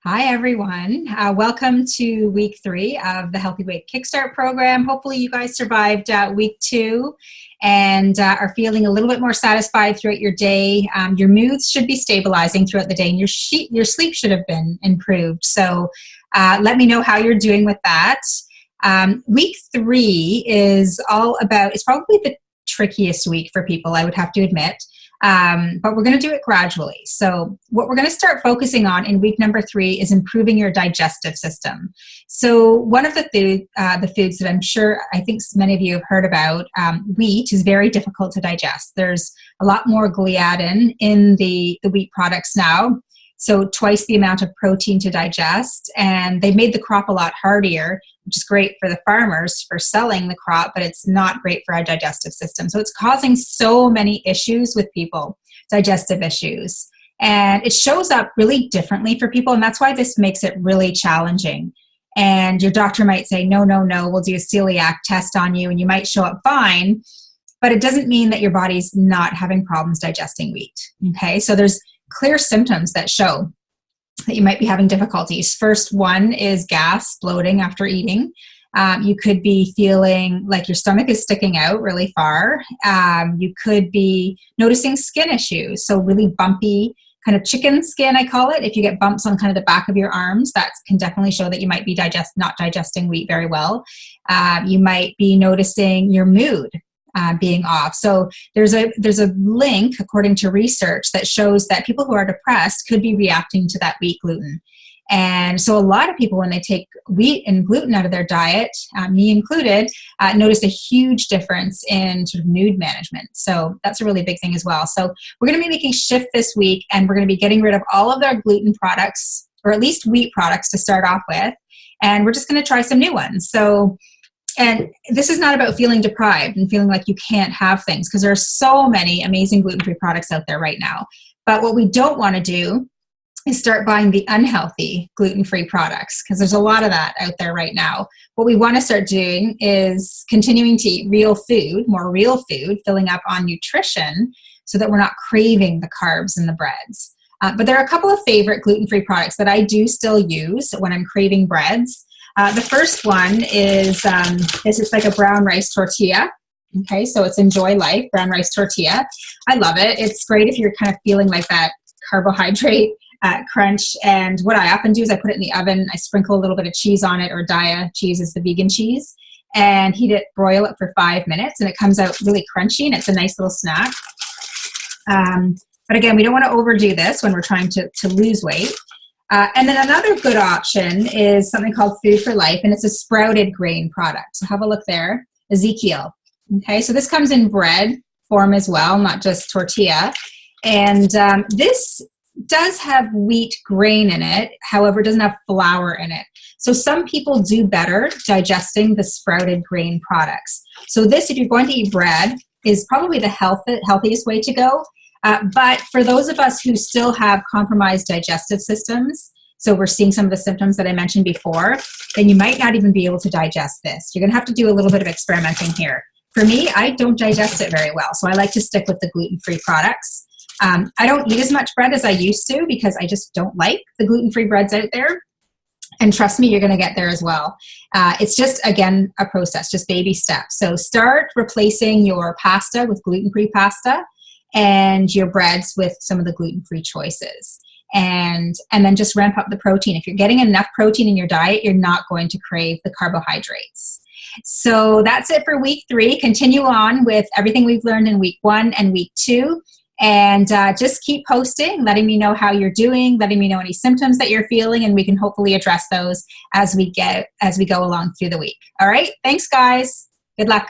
Hi, everyone. Welcome to week 3 of the Healthy Weight Kickstart program. Hopefully you guys survived week 2 and are feeling a little bit more satisfied throughout your day. Your moods should be stabilizing throughout the day, and your sleep should have been improved. So let me know how you're doing with that. Week 3 is all about, it's probably the trickiest week for people, I would have to admit. But we're going to do it gradually. So what we're going to start focusing on in week number 3 is improving your digestive system. So one of the foods that I think many of you have heard about, wheat, is very difficult to digest. There's a lot more gliadin in the wheat products now. So twice the amount of protein to digest, and they've made the crop a lot hardier, which is great for the farmers for selling the crop, but it's not great for our digestive system. So it's causing so many issues with people, digestive issues. And it shows up really differently for people, and that's why this makes it really challenging. And your doctor might say, no, we'll do a celiac test on you, and you might show up fine, but it doesn't mean that your body's not having problems digesting wheat, okay? So there's clear symptoms that show that you might be having difficulties. First one is gas, bloating after eating. You could be feeling like your stomach is sticking out really far. You could be noticing skin issues, so really bumpy, kind of chicken skin, I call it. If you get bumps on kind of the back of your arms, that can definitely show that you might be not digesting wheat very well. You might be noticing your mood being off. So there's a link, according to research, that shows that people who are depressed could be reacting to that wheat gluten. And so a lot of people, when they take wheat and gluten out of their diet, me included, notice a huge difference in sort of mood management. So that's a really big thing as well. So we're going to be making a shift this week, and we're going to be getting rid of all of our gluten products, or at least wheat products to start off with. And we're just going to try some new ones. And this is not about feeling deprived and feeling like you can't have things, because there are so many amazing gluten-free products out there right now. But what we don't want to do is start buying the unhealthy gluten-free products, because there's a lot of that out there right now. What we want to start doing is continuing to eat real food, more real food, filling up on nutrition so that we're not craving the carbs and the breads. But there are a couple of favorite gluten-free products that I do still use when I'm craving breads. The first one is it's like a brown rice tortilla. Okay, so it's Enjoy Life brown rice tortilla. I love it. It's great if you're kind of feeling like that carbohydrate crunch. And what I often do is I put it in the oven. I sprinkle a little bit of cheese on it, or Daiya cheese is the vegan cheese, and broil it for 5 minutes, and it comes out really crunchy, and it's a nice little snack. But again, we don't want to overdo this when we're trying to lose weight. And then another good option is something called Food for Life, and it's a sprouted grain product. So have a look there, Ezekiel. Okay, so this comes in bread form as well, not just tortilla. And this does have wheat grain in it, however, it doesn't have flour in it. So some people do better digesting the sprouted grain products. So this, if you're going to eat bread, is probably the healthiest way to go. But for those of us who still have compromised digestive systems, so we're seeing some of the symptoms that I mentioned before, then you might not even be able to digest this. You're going to have to do a little bit of experimenting here. For me, I don't digest it very well, so I like to stick with the gluten-free products. I don't eat as much bread as I used to, because I just don't like the gluten-free breads out there. And trust me, you're going to get there as well. It's just, again, a process, just baby steps. So start replacing your pasta with gluten-free pasta, and your breads with some of the gluten-free choices. And then just ramp up the protein. If you're getting enough protein in your diet, you're not going to crave the carbohydrates. So that's it for week 3. Continue on with everything we've learned in week 1 and week 2. And just keep posting, letting me know how you're doing, letting me know any symptoms that you're feeling, and we can hopefully address those as we go along through the week. All right, thanks guys. Good luck.